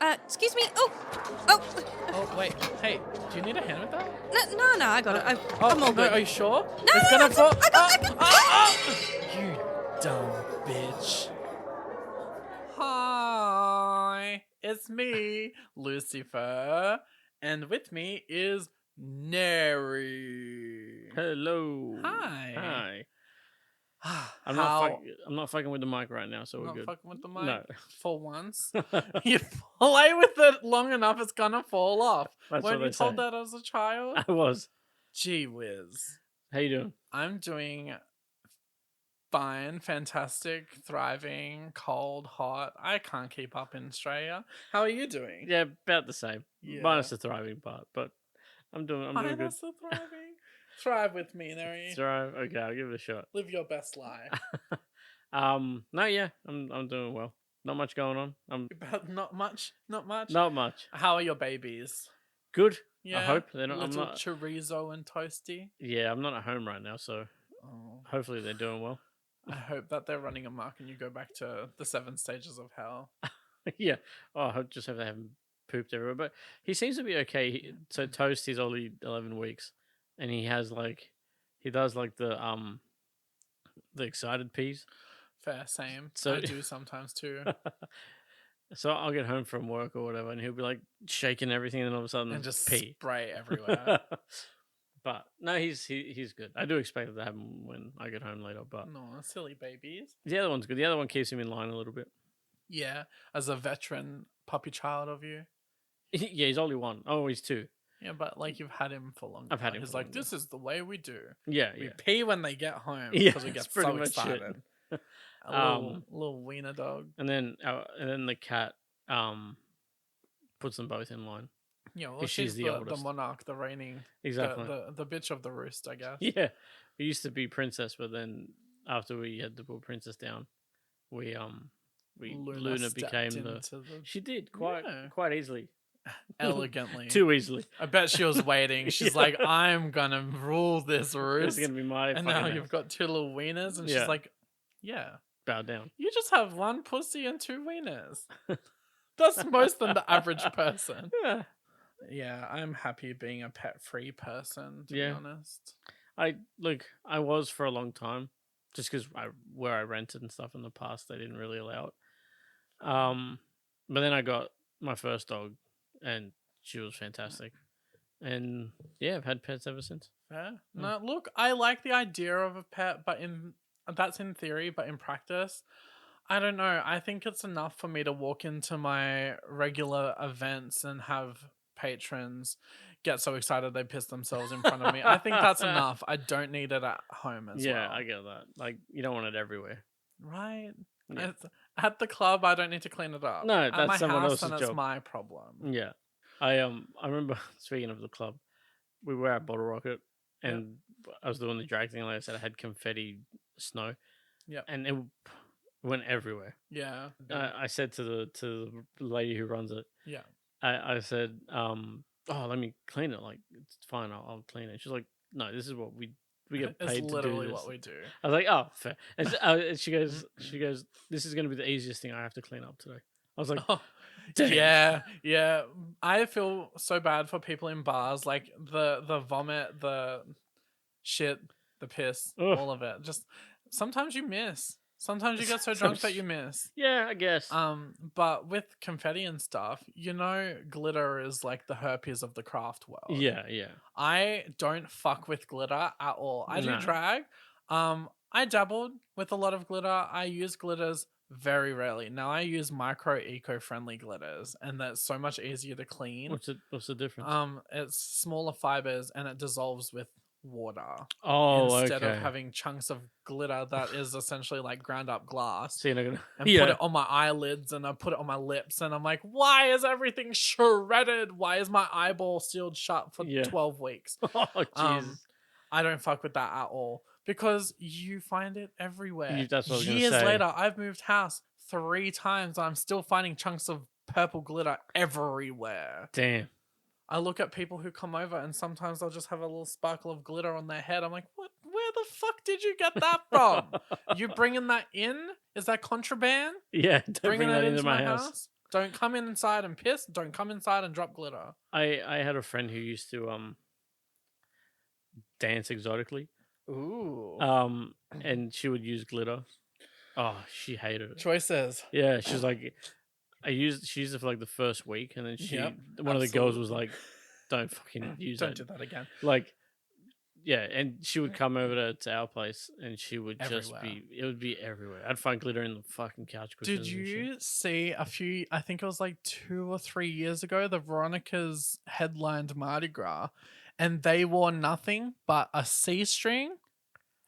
Excuse me. Oh. Oh, wait. Hey, do you need a hand with that? No, I got it. Oh, I'm all no, good. are you sure? No, It's gonna fall. I got. You dumb bitch. Hi, it's me, Lucy-Furr, and with me is Nery. Hello. Hi. Hi. How? I'm not fucking with the mic right now, so we're Not good. fucking with the mic No. for once. You play with it long enough, it's gonna fall off. That's Weren't what you they told say. that as a child? I was. Gee whiz. How you doing? I'm doing fine, fantastic, thriving, cold, hot. I can't keep up in Australia. How are you doing? Yeah, about the same. Yeah. Minus the thriving part, but I'm doing good. Minus the thriving. Thrive with me, Nery. Thrive. Okay, I'll give it a shot. Live your best life. No, yeah, I'm doing well. Not much going on. About not much. Not much. How are your babies? Good. Yeah. I hope they're not. Little I'm not. chorizo and toasty. Yeah, I'm not at home right now, so Oh, hopefully they're doing well. I hope that they're running amok and you go back to the 7 stages of hell. Yeah. Oh, I just hope they haven't pooped everywhere. But he seems to be okay. So Toast, he's only 11 weeks, and he does like the excited peas. Fair, same. So I do sometimes too. So I'll get home from work or whatever, and he'll be like shaking everything, and all of a sudden And just pee spray everywhere. But no, he's good. I do expect it to happen when I get home later. But No, silly babies. the other one's good. The other one keeps him in line a little bit. Yeah, as a veteran puppy child of you. Yeah, he's only one. Oh, he's two. Yeah, but like you've had him for longer. I've had him He's for like, longer. this is the way we do. Yeah, We yeah. pee when they get home Yeah, because we get that's pretty so much it. excited. A little wiener dog. And then the cat puts them both in line. Yeah, well, 'Cause she's she's the the oldest. monarch, the reigning, Exactly. the bitch of the roost, I guess. Yeah, we used to be princess, but then after we had to put princess down, Luna became the. She did quite easily. Elegantly. Too easily. I bet she was waiting. She's Yeah. like, I'm gonna rule this roost. It's gonna be my. And now you've got 2 little wieners, and Yeah. she's like, yeah. Bow down. You just have 1 pussy and 2 wieners. That's most than the average person. Yeah. Yeah, I'm happy being a pet-free person, to be honest. I was for a long time, just because where I rented and stuff in the past, they didn't really allow it. But then I got my first dog, and she was fantastic. And yeah, I've had pets ever since. Yeah. No, look, I like the idea of a pet, but that's in theory, but in practice, I don't know. I think it's enough for me to walk into my regular events and have patrons get so excited they piss themselves in front of me. I think that's enough. I don't need it at home as well. Yeah, I get that. Like, you don't want it everywhere. Right. Yeah. At the club, I don't need to clean it up. No, at that's my someone house, else's and job. it's my problem. Yeah. I remember, speaking of the club, we were at Bottle Rocket, and I was doing the drag thing. Like I said, I had confetti snow. Yeah. And it went everywhere. Yeah. I said to the lady who runs it. Yeah. I said, let me clean it. Like, it's fine. I'll clean it. She's like, no, this is what we get paid to do. It's literally this. what we do. I was like, oh, fair. And she goes, this is going to be the easiest thing I have to clean up today. I was like, damn. Yeah. I feel so bad for people in bars, like the vomit, the shit, the piss, all of it. Just sometimes you miss. Sometimes you get so drunk that you miss. Yeah, I guess. But with confetti and stuff, glitter is like the herpes of the craft world. Yeah, yeah. I don't fuck with glitter at all. I do drag. I dabbled with a lot of glitter. I use glitters very rarely. Now I use micro eco-friendly glitters, and that's so much easier to clean. What's the difference? It's smaller fibers and it dissolves with water. Instead of having chunks of glitter that is essentially like ground up glass. So you're not gonna put it on my eyelids, and I put it on my lips, and I'm like, why is everything shredded? Why is my eyeball sealed shut for 12 weeks? Oh, jeez. I don't fuck with that at all, because you find it everywhere. That's what I was gonna Years say. later, I've moved house 3 times, and I'm still finding chunks of purple glitter everywhere. Damn. I look at people who come over, and sometimes they'll just have a little sparkle of glitter on their head. I'm like, what? Where the fuck did you get that from? You bringing that in? Is that contraband? Yeah, don't bring that into my house. Don't come inside and piss. Don't come inside and drop glitter. I had a friend who used to dance exotically. Ooh. And she would use glitter. Oh, she hated it. Choices. Yeah, she was like, she used it for like the first week, and then one of the girls was like, "Don't fucking use Don't that. do that again. Like, yeah, and she would come over to our place, and she would it would be everywhere. I'd find glitter in the fucking couch cushions. Did and shit. you see I think it was like 2 or 3 years ago, the Veronicas headlined Mardi Gras, and they wore nothing but a C-string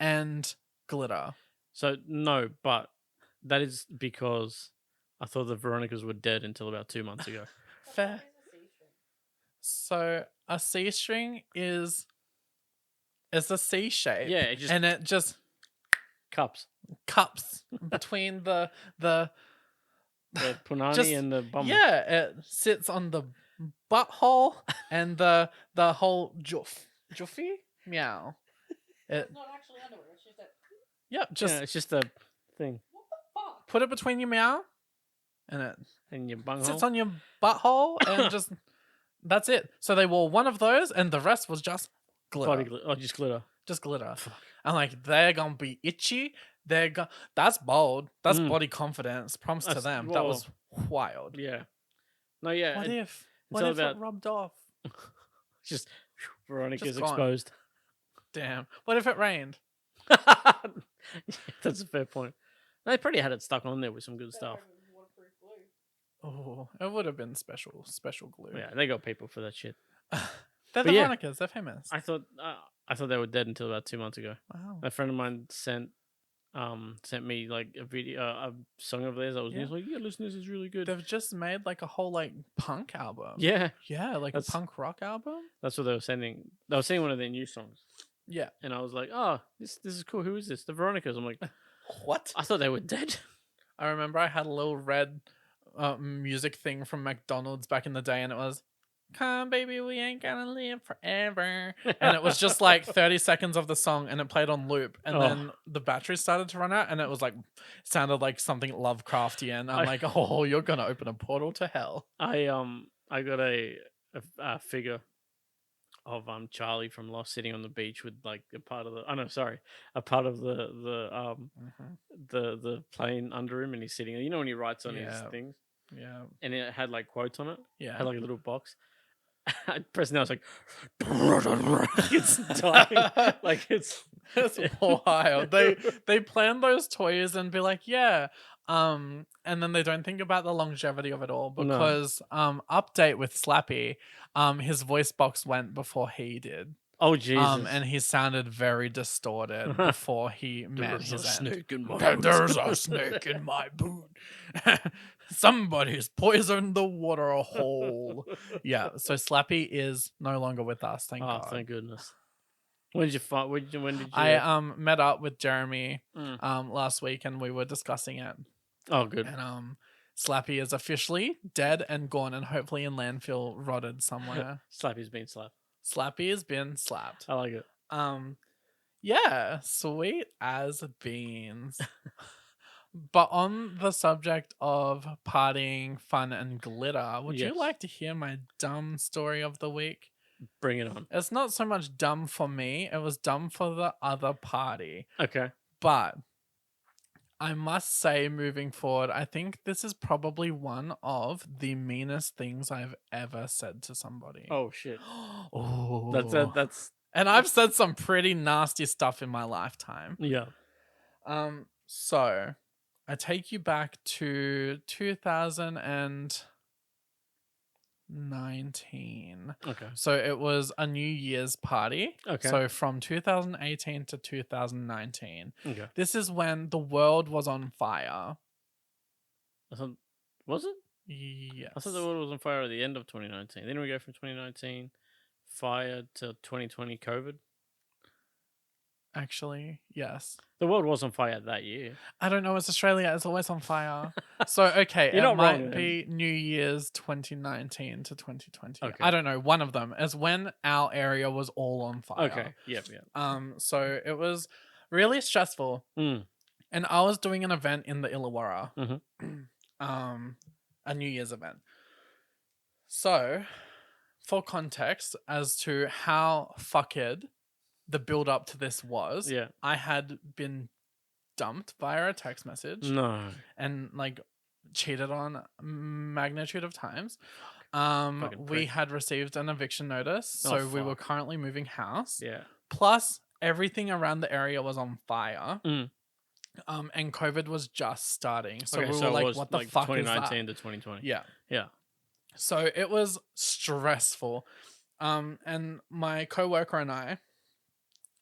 and glitter. So no, but that is because I thought the Veronicas were dead until about 2 months ago. Fair. So a C-string is a C shape. Yeah, it just cups. between the punani and the bum. Yeah, it sits on the butthole and the whole juffy meow. It's not actually underwear. It's just that. Yep, it's just a thing. What the fuck? put it between your meow, and it And your bunghole. sits on your butthole, and just that's it. So they wore one of those, and the rest was just glitter. Just glitter. Just glitter. I'm like, they're gonna be itchy. That's bold. That's body confidence. Prompts to them. That was wild. Yeah. No, yeah. What if all it rubbed off? Just Veronica's Just gone. exposed. Damn. What if it rained? That's a fair point. They probably had it stuck on there with some good stuff. Oh, it would have been special glue. Yeah, they got people for that shit. They're But the yeah. Veronicas. They're famous. I thought they were dead until about 2 months ago. Wow. A friend of mine sent me like a video, a song of theirs. I was like, yeah, listen, this is really good. They've just made like a whole like punk album. Yeah, Yeah, like a punk rock album. that's what they were sending. They were sending one of their new songs, Yeah. and I was like, oh, this is cool. Who is this? The Veronicas. I'm like, What? I thought they were dead. I remember I had a little red music thing from McDonald's back in the day, and it was, "Come, baby, we ain't gonna live forever." And it was just like 30 seconds of the song, and it played on loop. And then the battery started to run out, and it was like, sounded like something Lovecraftian. I'm like, oh, you're gonna open a portal to hell. I got a figure of Charlie from Lost sitting on the beach with like a part of the plane under him, and he's sitting. You know when he writes on his things. Yeah. And it had like quotes on it. Yeah. It had like a little box. I pressed now. It's like it's dying. Like it's wild. They plan those toys and be like, yeah. And then they don't think about the longevity of it all because update with Slappy, his voice box went before he did. Oh Jesus! And he sounded very distorted before he met his end. There's a snake in my boot. Somebody's poisoned the water hole. Yeah, so Slappy is no longer with us. Thank God. Thank goodness. When did you find? When did you? I met up with Jeremy last week, and we were discussing it. Oh, good. And Slappy is officially dead and gone, and hopefully in landfill, rotted somewhere. Slappy's been slapped. Slappy has been slapped. I like it. Yeah, sweet as beans. But on the subject of partying, fun, and glitter, would you like to hear my dumb story of the week? Bring it on. It's not so much dumb for me, it was dumb for the other party. Okay. But I must say, moving forward, I think this is probably one of the meanest things I've ever said to somebody. Oh, shit. Oh. That's... And I've said some pretty nasty stuff in my lifetime. Yeah. So I take you back to 2019. Okay. So it was a New Year's party. Okay. So from 2018 to 2019. Okay. This is when the world was on fire. Was it? Yes. I thought the world was on fire at the end of 2019. Then we go from 2019 fire to 2020 COVID. Actually, yes. The world was on fire that year. I don't know. It's Australia. It's always on fire. So, okay. You're it not might wrong, be New Year's 2019 to 2020. Okay. I don't know. One of them is when our area was all on fire. Okay. Yep. So it was really stressful. Mm. And I was doing an event in the Illawarra. Mm-hmm. a New Year's event. So, for context as to how fucked the build up to this was, Yeah. I had been dumped via a text message No. and like cheated on magnitude of times. Fucking We prick. had received an eviction notice, so we were fuck. currently moving house. Yeah. Plus, everything around the area was on fire. Mm. And COVID was just starting, so Okay, we so were it like, was "What the like fuck is that?" 2019 to 2020. Yeah. Yeah. So it was stressful. And my coworker and I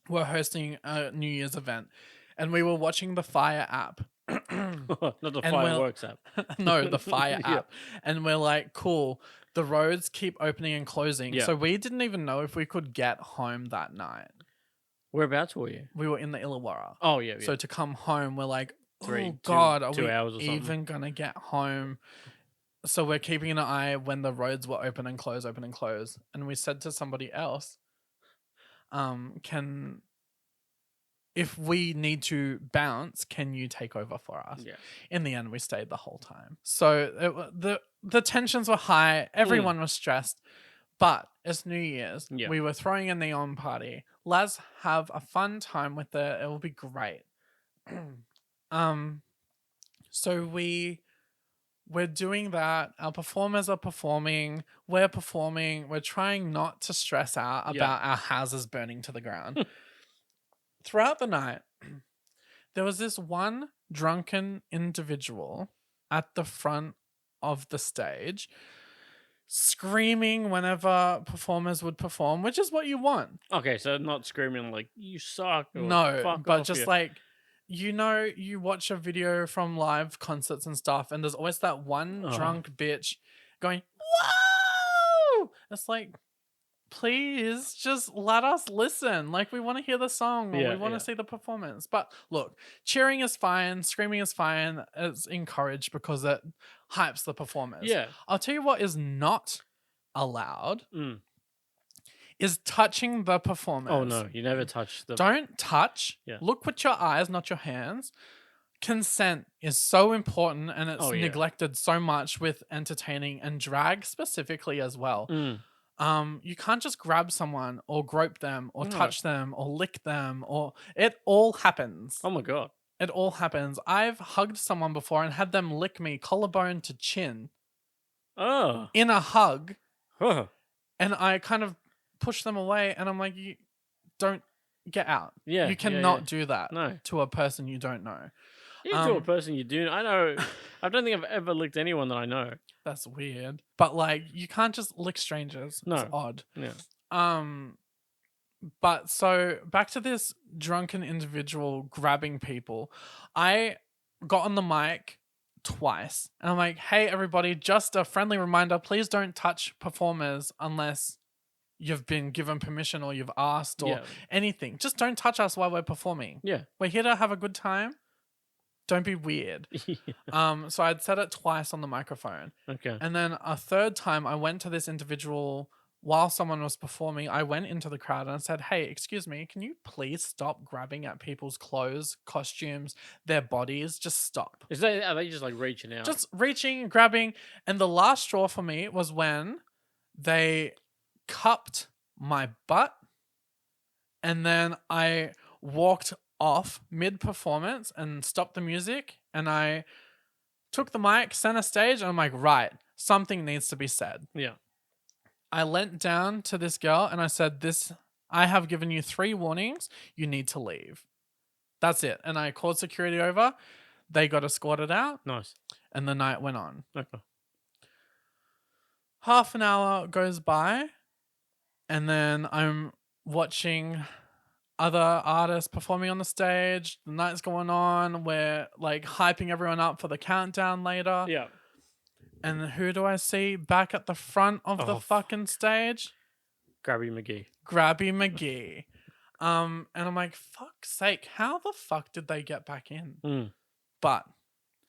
were hosting a New Year's event, and we were watching the Fire app. Not the And we're- fireworks app. No, the Fire Yeah. app. And we're like, cool, the roads keep opening and closing. Yeah. So we didn't even know if we could get home that night. Whereabouts were you? We were in the Illawarra. Oh yeah. So to come home, we're like, Three- oh two- God, are 2 we hours or something. even going to get home? So we're keeping an eye when the roads were open and close. And we said to somebody else, if we need to bounce, can you take over for us? Yeah. In the end, we stayed the whole time. So the tensions were high. Everyone was stressed. But it's New Year's. Yeah. We were throwing a neon party. Let's have a fun time with it. It will be great. So we're doing that. Our performers are performing. We're performing. We're trying not to stress out about our houses burning to the ground. Throughout the night, there was this one drunken individual at the front of the stage screaming whenever performers would perform, which is what you want. Okay, so not screaming like you suck. Or No, fuck but off, just yeah. like, you watch a video from live concerts and stuff, and there's always that one drunk bitch going, "Whoa!" It's like, please just let us listen. Like, we want to hear the song, or Yeah, we want to yeah. see the performance. But look, cheering is fine, screaming is fine. It's encouraged because it hypes the performers. Yeah. I'll tell you what is not allowed Mm. is touching the performers. Oh no, you never touch the. Don't touch. Yeah. Look with your eyes, not your hands. Consent is so important, and it's Oh, yeah. neglected so much with entertaining and drag specifically as well. Mm. You can't just grab someone or grope them or No. touch them or lick them, or it all happens. Oh my god. It all happens. I've hugged someone before and had them lick me collarbone to chin Oh. in a hug, Huh. and I kind of push them away, and I'm like, you don't get out. Yeah. You yeah, cannot yeah. do that No. to a person you don't know. You to a person you do. I know. I don't think I've ever licked anyone that I know. That's weird. But like, you can't just lick strangers. No. It's odd. Yeah. But so back to this drunken individual grabbing people. I got on the mic twice and I'm like, hey everybody, just a friendly reminder, please don't touch performers unless you've been given permission or you've asked or Yeah. anything. Just don't touch us while we're performing. Yeah. We're here to have a good time. Don't be weird. So I'd said it twice on the microphone. Okay. And then a third time I went to this individual while someone was performing. I went into the crowd and I said, hey, excuse me, can you please stop grabbing at people's clothes, costumes, their bodies? Just stop. Are they just like reaching out? Just reaching, grabbing. And the last straw for me was when they cupped my butt and then I walked off mid-performance and stopped the music, and I took the mic center stage, and I'm like, right, something needs to be said. Yeah. I leant down to this girl and I said, I have given you 3 warnings. You need to leave. That's it. And I called security over. They got escorted out. Nice. And the night went on. Okay. Half an hour goes by, and then I'm watching other artists performing on the stage. The night's going on. We're like hyping everyone up for the countdown later. Yeah. And who do I see back at the front of the fucking stage? Grabby McGee. Grabby McGee. And I'm like, fuck's sake, how the fuck did they get back in? Mm. But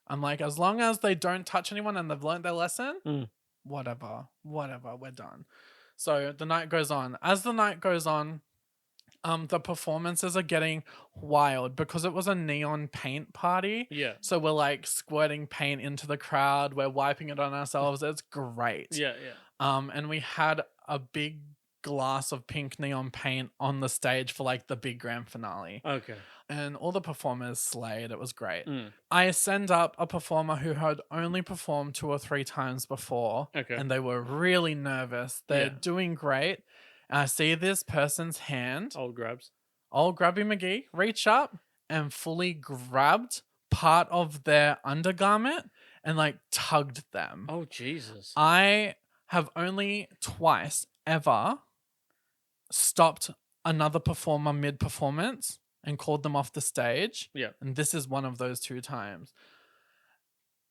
I'm like, as long as they don't touch anyone and they've learned their lesson, whatever, we're done. So the night goes on. As the night goes on, The performances are getting wild because it was a neon paint party. Yeah. So we're like squirting paint into the crowd. We're wiping it on ourselves. It's great. Yeah. And we had a big glass of pink neon paint on the stage for like the big grand finale. Okay. And all the performers slayed. It was great. Mm. I send up a performer who had only performed 2 or 3 times before. Okay. And they were really nervous. They're Yeah. doing great. And I see this person's hand. Old grabs. Old Grabby McGee reach up and fully grabbed part of their undergarment and like tugged them. Oh, Jesus. I have only twice ever stopped another performer mid-performance and called them off the stage. Yeah. And this is one of those 2 times.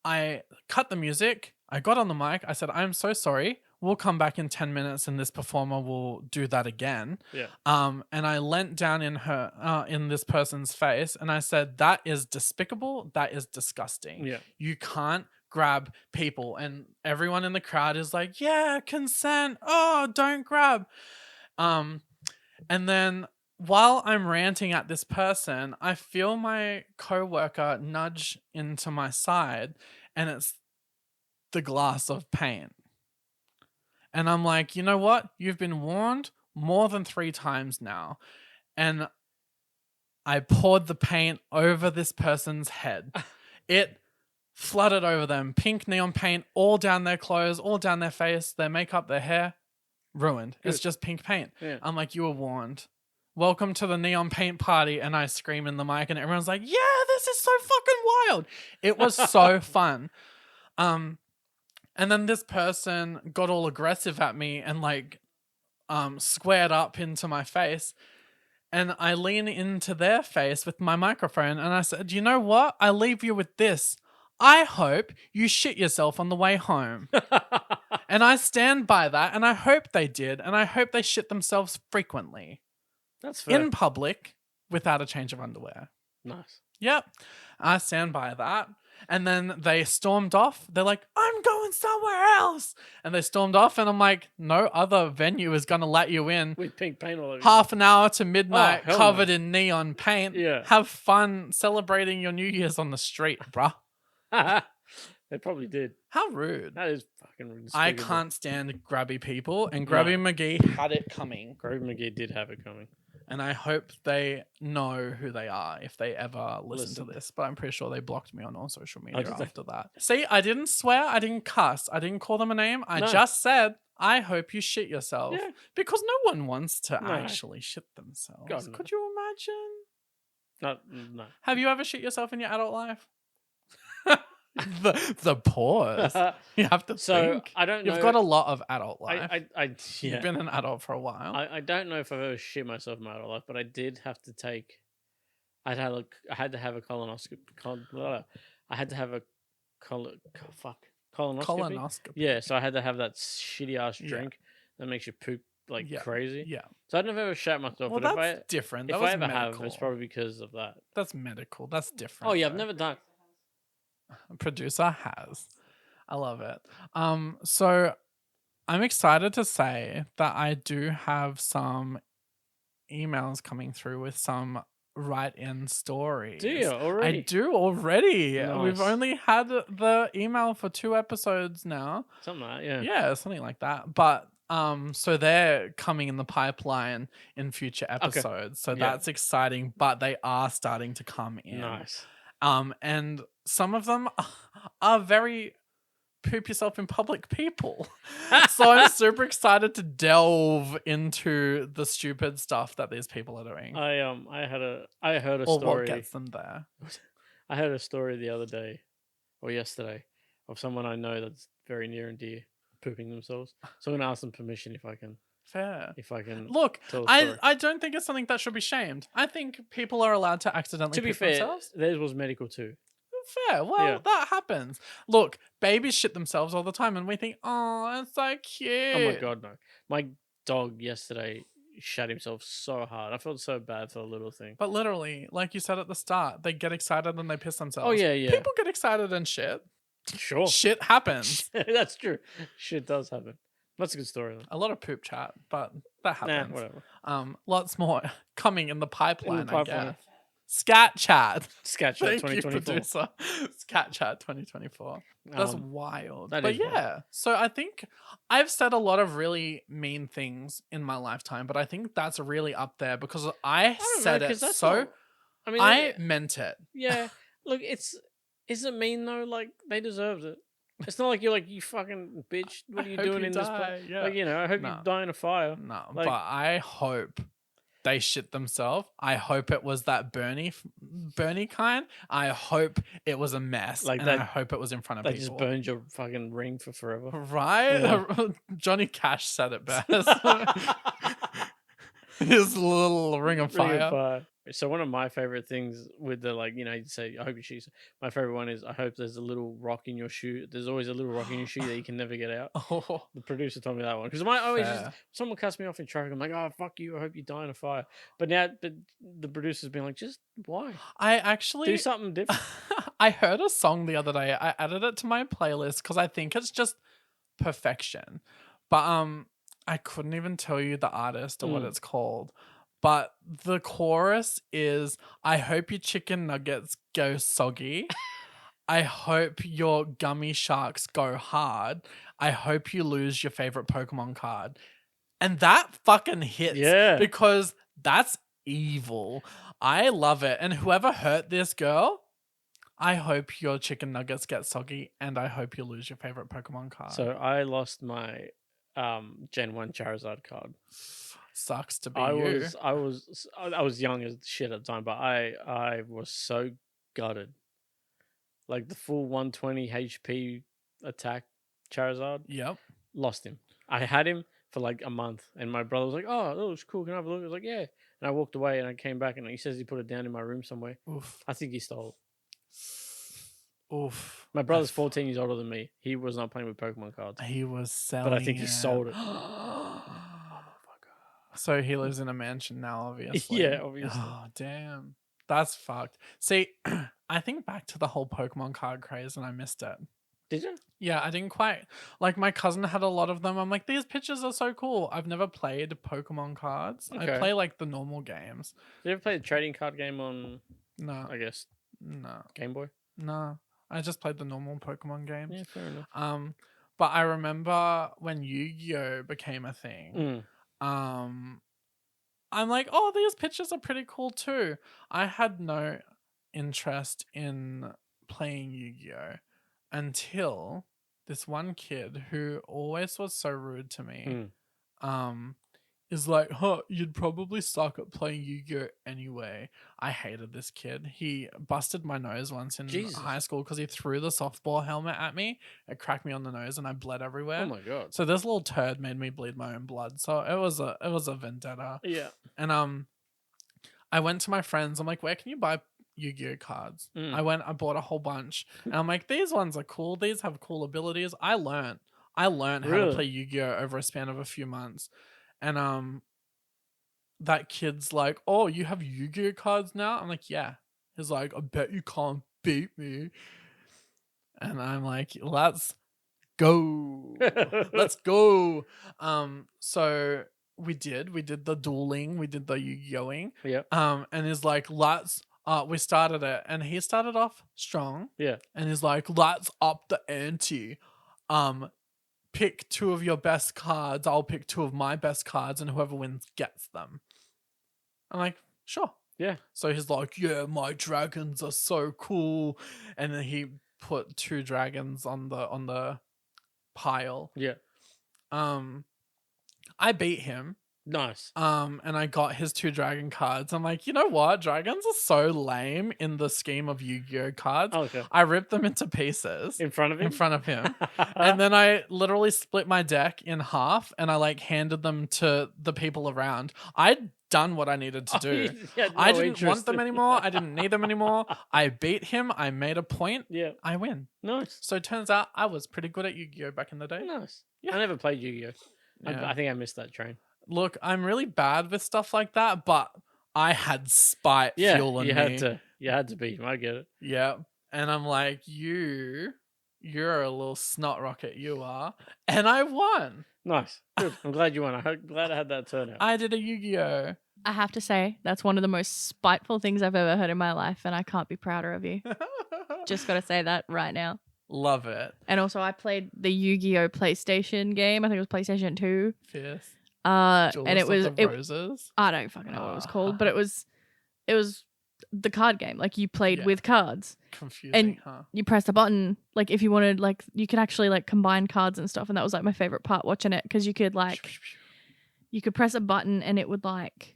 I cut the music. I got on the mic. I said, I'm so sorry. We'll come back in 10 minutes and this performer will do that again. Yeah. And I leant down in this person's face and I said, that is despicable. That is disgusting. Yeah. You can't grab people. And everyone in the crowd is like, yeah, consent. Oh, don't grab. And then while I'm ranting at this person, I feel my coworker nudge into my side and it's the glass of paint. And I'm like, you know what? You've been warned more than 3 times now. And I poured the paint over this person's head. It flooded over them. Pink neon paint all down their clothes, all down their face, their makeup, their hair. Ruined. Good. It's just pink paint. Yeah. I'm like, you were warned. Welcome to the neon paint party. And I scream in the mic and everyone's like, yeah, this is so fucking wild. It was so fun. And then this person got all aggressive at me and like squared up into my face. And I lean into their face with my microphone and I said, you know what? I leave you with this. I hope you shit yourself on the way home. And I stand by that and I hope they did. And I hope they shit themselves frequently. That's fair. In public without a change of underwear. Nice. Yep. I stand by that. And then they stormed off. They're like, I'm going somewhere else. And they stormed off. And I'm like, no other venue is going to let you in. With pink paint all over. Half an hour to midnight hell covered no. in neon paint. Yeah. Have fun celebrating your New Year's on the street, bruh. They probably did. How rude. That is fucking rude. I can't stand grabby people. And Grabby McGee had it coming. Grabby McGee did have it coming. And I hope they know who they are if they ever listen to this. But I'm pretty sure they blocked me on all social media after that. See, I didn't swear. I didn't cuss. I didn't call them a name. I just said, I hope you shit yourself. Yeah. Because no one wants to actually shit themselves. God, no. Could you imagine? No. Have you ever shit yourself in your adult life? the pause. You have to think. I don't know. You've got a lot of adult life. Yeah. You've been an adult for a while. I don't know if I've ever shit myself in my adult life, but I did have to take. I had to have a colonoscopy. I had to have a colonoscopy. Colonoscopy. Yeah, so I had to have that shitty ass drink that makes you poop like crazy. Yeah. So I'd never ever shat myself. Well, but that's different. If That was I ever medical. have, it's probably because of that. That's medical. That's different. Oh yeah, I've though. never done. Producer has. I love it. So I'm excited to say that I do have some emails coming through with some write-in stories. Do you already? I do already. Nice. We've only had the email for 2 episodes now. Something like that, yeah. Yeah, something like that. But so they're coming in the pipeline in future episodes. So that's exciting, but they are starting to come in. Nice. And some of them are very poop yourself in public people. So I'm super excited to delve into the stupid stuff that these people are doing. I heard a or story. what gets them there. I heard a story the other day or yesterday of someone I know that's very near and dear pooping themselves. So I'm gonna ask them permission if I can. Fair. If I can. Look, tell the story. I don't think it's something that should be shamed. I think people are allowed to accidentally To be poop fair, themselves. theirs was medical too. Fair. Well, Yeah. that happens. Look, babies shit themselves all the time, and we think, oh, it's so cute. Oh my god, no! My dog yesterday shat himself so hard. I felt so bad for a little thing. But literally, like you said at the start, they get excited and they piss themselves. Oh yeah, yeah. People get excited and shit. Sure. Shit happens. That's true. Shit does happen. That's a good story. Though. A lot of poop chat, but that Nah, happens. whatever. Lots more coming in the pipeline, pipeline. I guess. Scat chat. Sketch Chat Thank you, 2024. producer. Scat chat 2024. That's Um, wild. that But is yeah, wild. so I think I've said a lot of really mean things in my lifetime, but I think that's really up there because I don't said know, it 'cause that's so. not- I mean, I meant it. yeah. Look, is it mean though? Like they deserved it. It's not like you're like you fucking bitch. What are you hope doing you in this die, place? yeah. Like I hope No. you die in a fire. No, Like- but I hope they shit themselves. I hope it was that Bernie kind. I hope it was a mess. Like and that- I hope it was in front of They people. just burned your fucking ring for forever. Right? Yeah. Johnny Cash said it best. His little ring of Ring fire. of fire. So one of my favorite things with the you say I hope you shoes. My favorite one is I hope there's a little rock in your shoe. There's always a little rock in your shoe that you can never get out. Oh, The producer told me that one because I always fair. someone cuts me off in traffic. I'm like, oh fuck you. I hope you die in a fire. But now the producer's been like, just why I actually do something different? I heard a song the other day. I added it to my playlist because I think it's just perfection. But I couldn't even tell you the artist or what it's called. But the chorus is, I hope your chicken nuggets go soggy. I hope your gummy sharks go hard. I hope you lose your favorite Pokemon card. And that fucking hits. Yeah. Because that's evil. I love it. And whoever hurt this girl, I hope your chicken nuggets get soggy, and I hope you lose your favorite Pokemon card. So I lost my Gen 1 Charizard card. Sucks to be I you. was young as shit at the time, but I was so gutted. Like the full 120 HP attack Charizard, Yep. lost him. I had him for like a month, and my brother was like, "Oh, that was cool. Can I have a look?" I was like, "Yeah." And I walked away, and I came back, and he says he put it down in my room somewhere. Oof. I think he stole it. Oof. My brother's 14 years older than me. He was not playing with Pokemon cards. He was selling But I think he it. sold it. So he lives in a mansion now, obviously. Yeah, obviously. Oh, damn. That's fucked. See, I think back to the whole Pokemon card craze and I missed it. Did you? Yeah, I didn't quite. Like, my cousin had a lot of them. I'm like, these pictures are so cool. I've never played Pokemon cards. I Okay. play, like, the normal games. Did you ever play the trading card game on, No. I guess, No. Game Boy? No. I just played the normal Pokemon games. Yeah, fair enough. But I remember when Yu-Gi-Oh became a thing. I'm like, oh, these pictures are pretty cool too. I had no interest in playing Yu-Gi-Oh until this one kid who always was so rude to me is like, huh, you'd probably suck at playing Yu-Gi-Oh anyway. I hated this kid. He busted my nose once in Jesus. high school because he threw the softball helmet at me. It cracked me on the nose and I bled everywhere. Oh my god. So this little turd made me bleed my own blood. So it was a vendetta. Yeah. And I went to my friends. I'm like, where can you buy Yu-Gi-Oh cards? I bought a whole bunch. And I'm like, these ones are cool. These have cool abilities. I learned how to play Yu-Gi-Oh over a span of a few months. And that kid's like, oh, you have Yu-Gi-Oh cards now? I'm like, yeah. He's like, I bet you can't beat me. And I'm like, let's go. Let's go. So we did the dueling, we did the Yu-Gi-Oh-ing. Yeah. And he's like, let's we started it, and he started off strong. Yeah. And he's like, let's up the ante. Pick two of your best cards. I'll pick two of my best cards, and whoever wins gets them. I'm like, sure. Yeah. So he's like, yeah, my dragons are so cool. And then he put two dragons on the pile. Yeah. I beat him. Nice. And I got his two dragon cards. I'm like, you know what? Dragons are so lame in the scheme of Yu-Gi-Oh cards. Oh, okay. I ripped them into pieces. In front of him? And then I literally split my deck in half and I like handed them to the people around. I'd done what I needed to do. I didn't want them anymore. I didn't need them anymore. I beat him. I made a point. Yeah. I win. Nice. So it turns out I was pretty good at Yu-Gi-Oh back in the day. Nice. Yeah. I never played Yu-Gi-Oh. Yeah. I think I missed that train. Look, I'm really bad with stuff like that, but I had spite fueling me. You had to beat him. I get it. Yeah. And I'm like, you're a little snot rocket, you are. And I won. Nice. Good. I'm glad you won. Glad I had that turnout. I did a Yu-Gi-Oh. I have to say, that's one of the most spiteful things I've ever heard in my life, and I can't be prouder of you. Just got to say that right now. Love it. And also, I played the Yu-Gi-Oh PlayStation game. I think it was PlayStation 2. Fierce. And it Duelist was of the Roses. I don't fucking know what it was called, but it was the card game. Like, you played Yeah. with cards. Confusing, And huh? you pressed a button. Like, if you wanted, like, you could actually like combine cards and stuff. And that was like my favorite part watching it, because you could press a button and it would like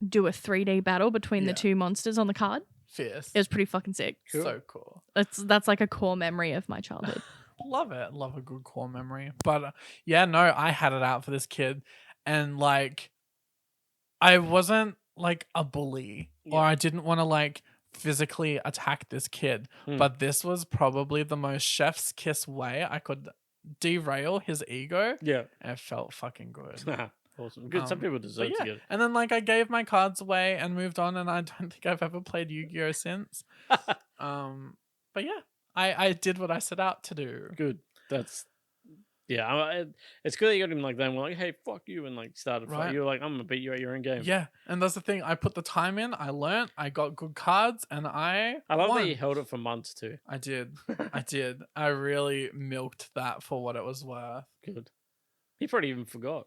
do a 3D battle between the two monsters on the card. Fierce. It was pretty fucking sick. Cool. So cool. That's like a core memory of my childhood. Love it. Love a good core memory. But yeah, no, I had it out for this kid, and like, I wasn't like a bully, or I didn't want to like physically attack this kid, but this was probably the most chef's kiss way I could derail his ego. Yeah. And it felt fucking good. Awesome. Good. Some people deserve to get it. And then like I gave my cards away and moved on, and I don't think I've ever played Yu-Gi-Oh since. But yeah, I did what I set out to do. Good. That's it's good that you got him like that. And we're like, hey, fuck you, and like started fight. Right. You're like, I'm gonna beat you at your own game. Yeah, and that's the thing. I put the time in. I learnt. I got good cards, and I love won. that you held it for months too. I did. I did. I really milked that for what it was worth. Good. He probably even forgot.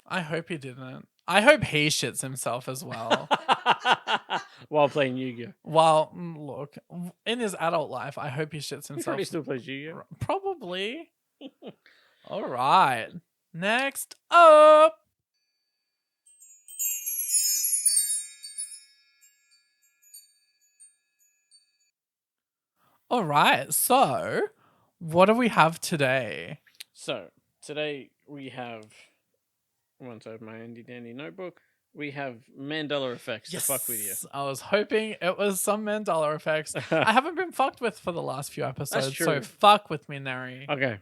I hope he didn't. I hope he shits himself as well. While playing Yu-Gi-Oh. Well, look, in his adult life, I hope he shits He himself. probably still plays Yu-Gi-Oh. Probably. All right. Next up. All right. So, what do we have today? So today we have, once I have my handy dandy notebook, we have Mandela effects to fuck with you. I was hoping it was some Mandela effects. I haven't been fucked with for the last few episodes, so true. fuck with me, Nery. Okay,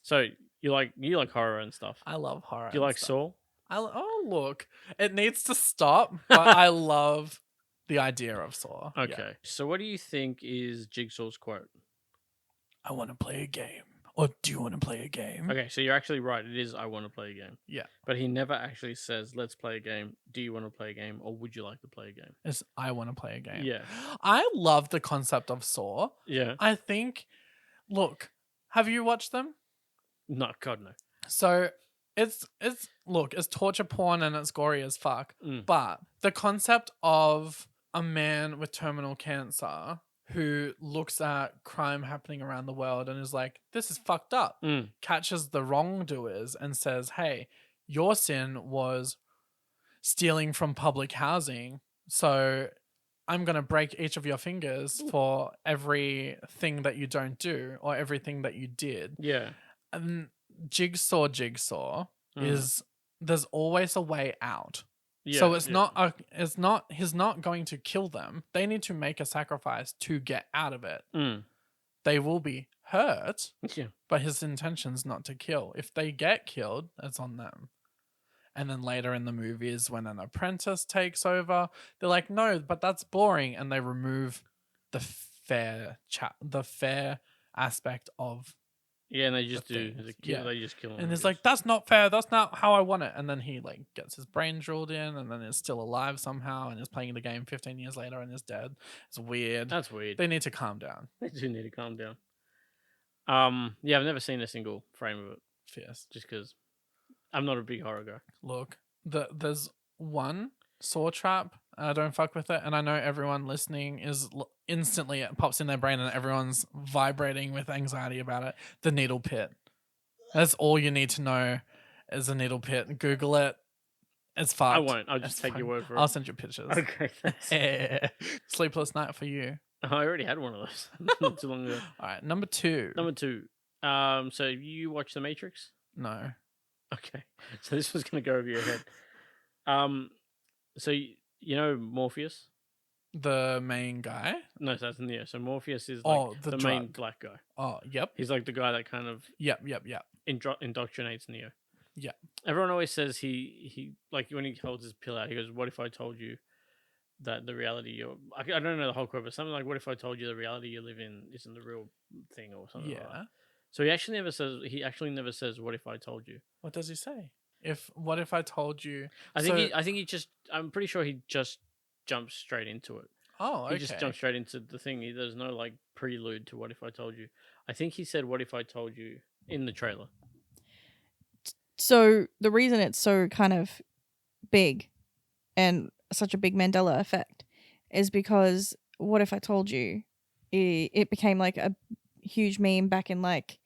so you like horror and stuff. I love horror. Do you and like stuff. Saw? Oh, look, it needs to stop, but I love the idea of Saw. Okay, Yeah. so what do you think is Jigsaw's quote? I want to play a game. Or do you want to play a game? Okay, so you're actually right. It is I want to play a game. Yeah. But he never actually says, let's play a game. Do you want to play a game? Or would you like to play a game? It's I want to play a game. Yeah. I love the concept of Saw. Yeah. I think, look, have you watched them? No, God, no. So it's torture porn and it's gory as fuck. But the concept of a man with terminal cancer who looks at crime happening around the world and is like, this is fucked up, catches the wrongdoers and says, hey, your sin was stealing from public housing, so I'm going to break each of your fingers for everything that you don't do or everything that you did. Yeah. And Jigsaw is there's always a way out. Yeah, So he's not going to kill them. They need to make a sacrifice to get out of it. They will be hurt, but his intention's not to kill. If they get killed, it's on them. And then later in the movies, when an apprentice takes over, they're like, no, but that's boring. And they remove the fair aspect of. Yeah, and they just the do. things. They just kill him. And it's like, that's not fair. That's not how I want it. And then he like gets his brain drilled in and then is still alive somehow and is playing the game 15 years later and is dead. It's weird. That's weird. They need to calm down. They do need to calm down. Yeah, I've never seen a single frame of it. Fierce. Just because I'm not a big horror guy. Look, there's one Saw trap. I don't fuck with it. And I know everyone listening is instantly, it pops in their brain and everyone's vibrating with anxiety about it. The needle pit. That's all you need to know is a needle pit. Google it. It's fucked. I won't. I'll just take your word for it. I'll send you pictures. Okay, thanks. Sleepless night for you. I already had one of those not too long ago. All right, number two. So you watch The Matrix? No. Okay. So this was going to go over your head. So you know Morpheus? The main guy? No, so that's in the So Morpheus is like the main black guy. Oh, yep. He's like the guy that kind of Yep. indoctrinates Neo. Yeah. Everyone always says he like when he holds his pill out, he goes, "What if I told you that the reality I don't know the whole quote, but something like, what if I told you the reality you live in isn't the real thing or something like that." So he actually never says. He actually never says, "What if I told you?" What does he say? What if I told you? I think he just. I'm pretty sure he just jumps straight into it. Oh, okay. He just jumps straight into the thing. There's no like prelude to "What if I told you." I think he said, "What if I told you" in the trailer. So the reason it's so kind of big and such a big Mandela effect is because what if I told you it became like a huge meme back in like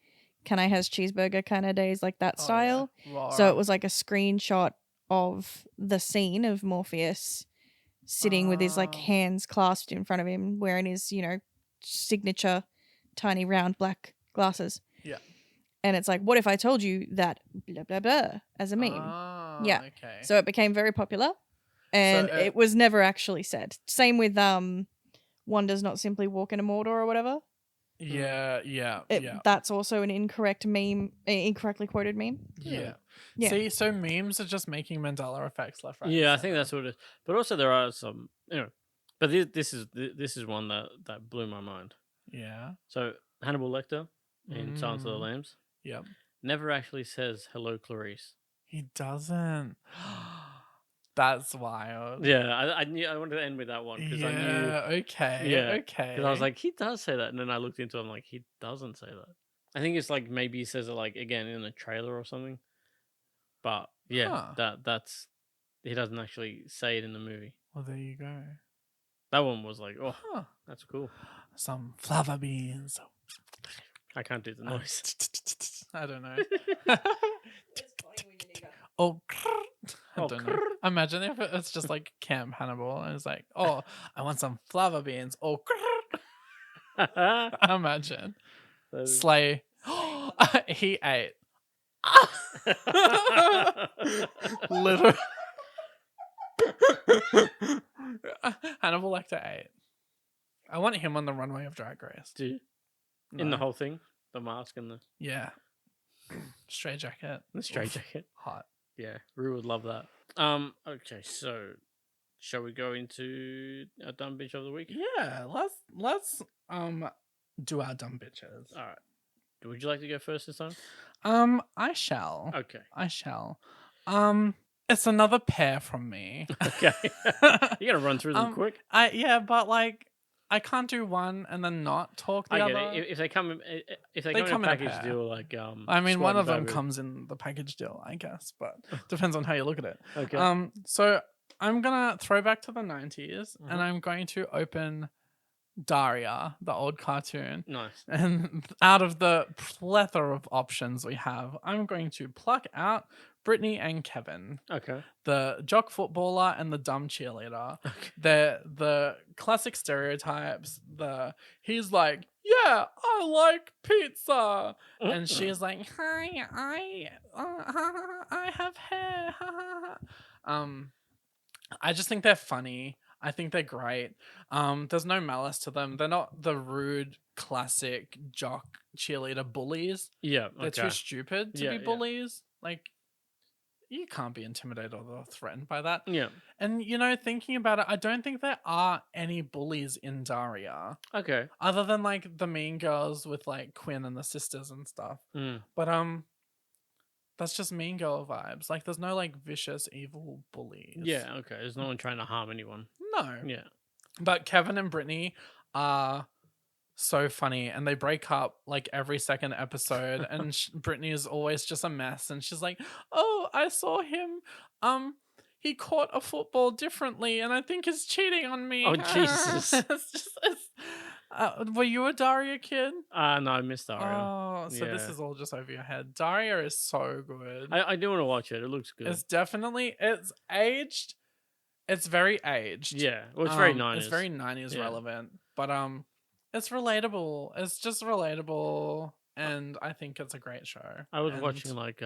Can I Has Cheeseburger kind of days, like that style. Yeah. So it was like a screenshot of the scene of Morpheus sitting with his like hands clasped in front of him wearing his, signature tiny round black glasses. Yeah. And it's like, what if I told you that blah, blah, blah as a meme? Yeah. Okay. So it became very popular and it was never actually said. Same with One Does Not Simply Walk in a Mordor or whatever. Yeah. That's also an incorrect meme, incorrectly quoted meme. Yeah. Yeah. See, so memes are just making Mandela effects left, right. Yeah, I think that's what it is. But also there are some, but this is one that blew my mind. Yeah. So Hannibal Lecter in Silence of the Lambs. Yep. Never actually says hello, Clarice. He doesn't. That's wild. Yeah, I knew I wanted to end with that one because I knew. Okay. Yeah, Okay. Because I was like, he does say that, and then I looked into it. I'm like, he doesn't say that. I think it's like maybe he says it like again in a trailer or something. But yeah, that's he doesn't actually say it in the movie. Well, there you go. That one was like, oh, that's cool. Some flava beans. I can't do the noise. I don't know. It's funny when you need that. Oh, I don't know. Imagine if it's just like Camp Hannibal and it's like, oh, I want some flava beans. Oh, imagine. Slay. He ate. Literally. Hannibal Lecter ate. I want him on the runway of Drag Race. Do you? In the whole thing? The mask and the... Yeah. Straight jacket. The straight jacket. Hot. Yeah, Rue would love that. Okay, so shall we go into our dumb bitch of the week? Yeah, let's do our dumb bitches. All right. Would you like to go first this time? I shall. Okay. I shall. It's another pair from me. Okay. You gotta run through them quick. But like I can't do one and then not talk the I other. get it. If they come in come a in a package pair. deal, like I mean, Squad one of and them Babu. comes in the package deal, I guess, but depends on how you look at it. Okay. So I'm gonna throw back to the 90s and I'm going to open Daria, the old cartoon. Nice. And out of the plethora of options we have, I'm going to pluck out Brittany and Kevin, Okay. the jock footballer and the dumb cheerleader. They're the classic stereotypes. He's like, yeah, I like pizza, and she's like, hi, I have hair. I just think they're funny. I think they're great. There's no malice to them. They're not the rude classic jock cheerleader bullies. Yeah. They're Okay. too stupid to Yeah, be yeah. bullies. Like, you can't be intimidated or threatened by that. Yeah. And, thinking about it, I don't think there are any bullies in Daria. Okay. Other than, like, the mean girls with, like, Quinn and the sisters and stuff. Mm. But, that's just mean girl vibes. Like, there's no, like, vicious, evil bullies. Yeah. Okay. There's no one trying to harm anyone. No. Yeah. But Kevin and Brittany are so funny, and they break up like every second episode, and Brittany is always just a mess, and she's like, oh, I saw him, he caught a football differently, and I think he's cheating on me. Oh, Jesus. Were you a Daria kid? No, I missed Daria. Oh, so this Yeah. is all just over your head. Daria is so good. I do want to watch it. It looks good. It's aged. It's very aged. Yeah. Well, it's very 90s. It's very 90s Yeah. relevant, but it's relatable. It's just relatable, and I think it's a great show. I was And- watching like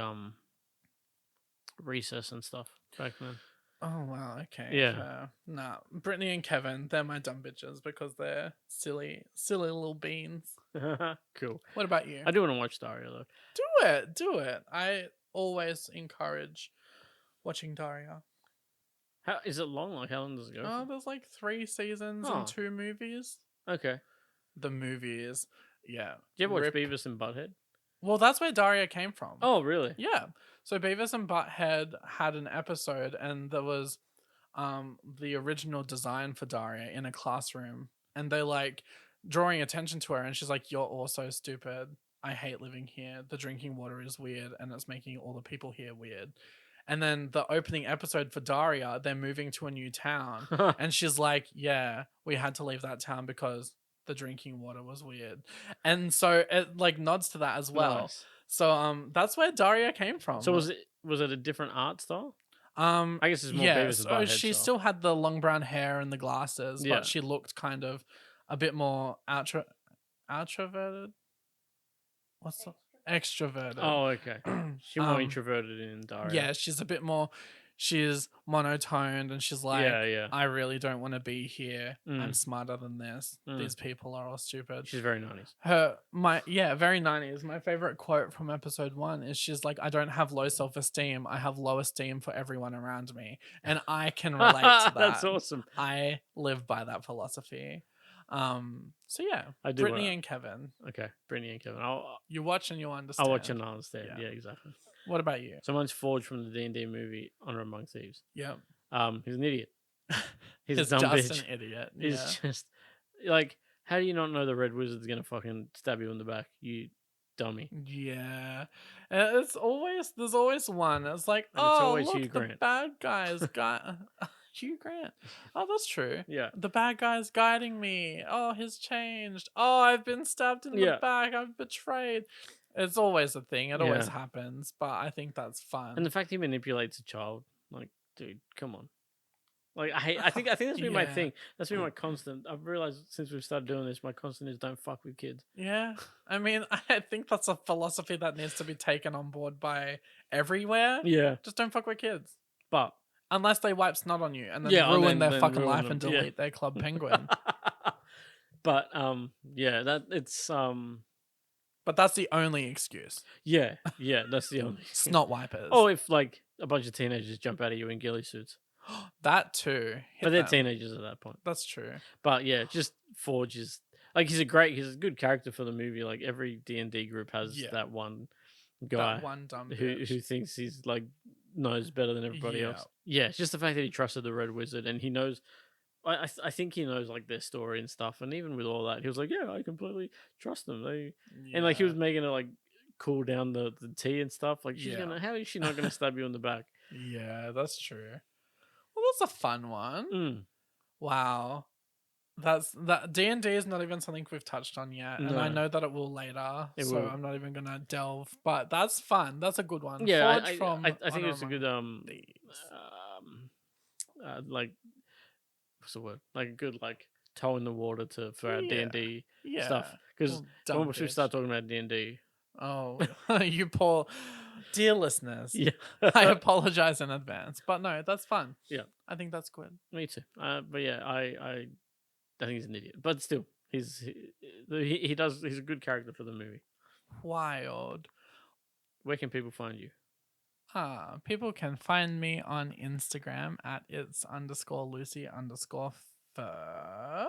Recess and stuff back then. Oh wow, okay. Yeah. fair. Nah, Brittany and Kevin, they're my dumb bitches because they're silly little beans. Cool. What about you? I do want to watch Daria though. Do it. I always encourage watching Daria. How is it long? Like how long does it go? Oh, for? there's like 3 seasons Oh. and 2 movies. Okay. The movies, yeah. Do you ever watch Rip. Beavis and Butthead? Well, that's where Daria came from. Oh, really? Yeah. So Beavis and Butthead had an episode, and there was the original design for Daria in a classroom, and they like drawing attention to her, and she's like, "You're all so stupid. I hate living here. The drinking water is weird, and it's making all the people here weird." And then the opening episode for Daria, they're moving to a new town, and she's like, "Yeah, we had to leave that town because the drinking water was weird." And so it like nods to that as well. Nice. So that's where Daria came from. So was it a different art style? I guess it's more yeah, Beavis and so Butthead she style. still had the long brown hair and the glasses, Yeah. but she looked kind of a bit more outroverted. What's the extroverted? Oh, okay. She's more Um, introverted in Daria. yeah, she's a bit more. She's monotoned, and she's like, yeah. I really don't want to be here. I'm Mm. smarter than this. Mm. These people are all stupid. She's very 90s. Very 90s. My favorite quote from episode 1 is she's like, I don't have low self-esteem. I have low esteem for everyone around me. And I can relate to that. That's awesome. I live by that philosophy. So yeah, I do Brittany wanna- and Kevin. Okay, Brittany and Kevin. You watch and you'll understand. I'll watch and I'll understand. Yeah. Yeah, exactly. What about you? So mine's Forge from the D&D movie Honor Among Thieves. Yeah. He's an idiot. He's He's a dumb just bitch. an idiot. He's Yeah. just like, how do you not know the Red Wizard's gonna fucking stab you in the back, you dummy? Yeah. And there's always one. It's like, And it's oh, always look, Hugh the Grant. bad guys got Hugh Grant. Oh, that's true. Yeah. The bad guy's guiding me. Oh, he's changed. Oh, I've been stabbed in Yeah. the back. I'm betrayed. It's always a thing. It always Yeah. happens. But I think that's fun. And the fact he manipulates a child, like, dude, come on. Like, I think that's been my Yeah. thing. That's been my constant. I've realized since we've started doing this, my constant is don't fuck with kids. Yeah. I mean, I think that's a philosophy that needs to be taken on board by everywhere. Yeah. Just don't fuck with kids. But Unless they wipe snot on you and then Yeah, and ruin then their fucking ruin life them, and yeah. delete their Club Penguin. but yeah, that it's But that's the only excuse. yeah, that's the only Snot wipers. Oh, if like a bunch of teenagers jump out at you in ghillie suits. That too. Hit But they're them. teenagers at that point. That's true. But yeah, just Forge is like he's a good character for the movie. Like every D&D group has Yeah. that one guy That one dumb who bitch. thinks he's like knows better than everybody Yeah. else. Yeah, it's just the fact that he trusted the Red Wizard and he knows. I think he knows like their story and stuff. And even with all that, he was like, yeah, I completely trust them. And like he was making it like cool down the tea and stuff. Like she's Yeah. how is she not gonna stab you in the back? Yeah, that's true. Well, that's a fun one. Mm. Wow. That D&D is not even something we've touched on yet, and I No. know that it will later. It so will. I'm not even gonna delve. But that's fun. That's a good one. Yeah, Forge I think it's a good Thieves. like what's the word? Like a good like toe in the water for our Yeah. D&D Yeah. stuff because Well, dumb once we bitch. start talking about D&D, Oh, you poor dear listeners. yeah, I apologize in advance, but no, that's fun. Yeah. I think that's good. me too. But yeah, I think he's an idiot, but still, he's a good character for the movie. Wild. Where can people find you? People can find me on Instagram at its_Lucy_Furr.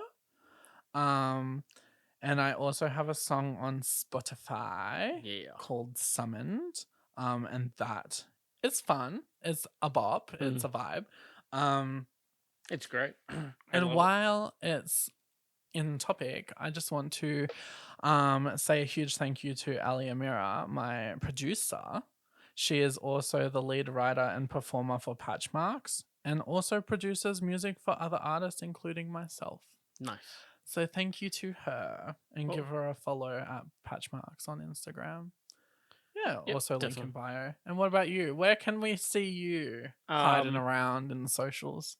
And I also have a song on Spotify Yeah, called Summoned. And that it's fun. It's a bop. It's a vibe. it's great. I And love it. while it's in topic, I just want to say a huge thank you to Alumi Emera, my producer. She is also the lead writer and performer for Patchworks and also produces music for other artists, including myself. Nice. So thank you to her and Well- give her a follow at Patchworks on Instagram. Yeah, Yep, also link in definitely. bio. And what about you? Where can we see you hiding around in the socials?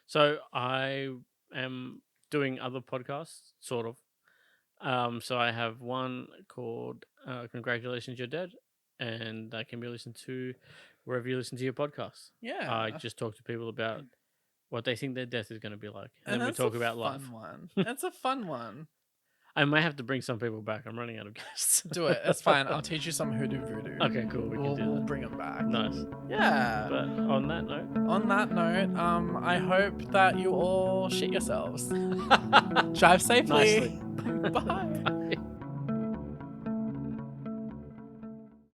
So I am doing other podcasts, sort of. So I have one called "Congratulations, You're Dead," and that can be listened to wherever you listen to your podcasts. Yeah. I just talk to people about what they think their death is going to be like, and then we that's talk a about fun life. one. It's a fun one. I might have to bring some people back. I'm running out of guests. Do it. It's fine. I'll teach you some hoodoo voodoo. Okay, cool. We We'll can do that. bring them back. Nice. Yeah. But on that note, On that note, I hope that you all shit yourselves. Drive safely. nicely. Bye.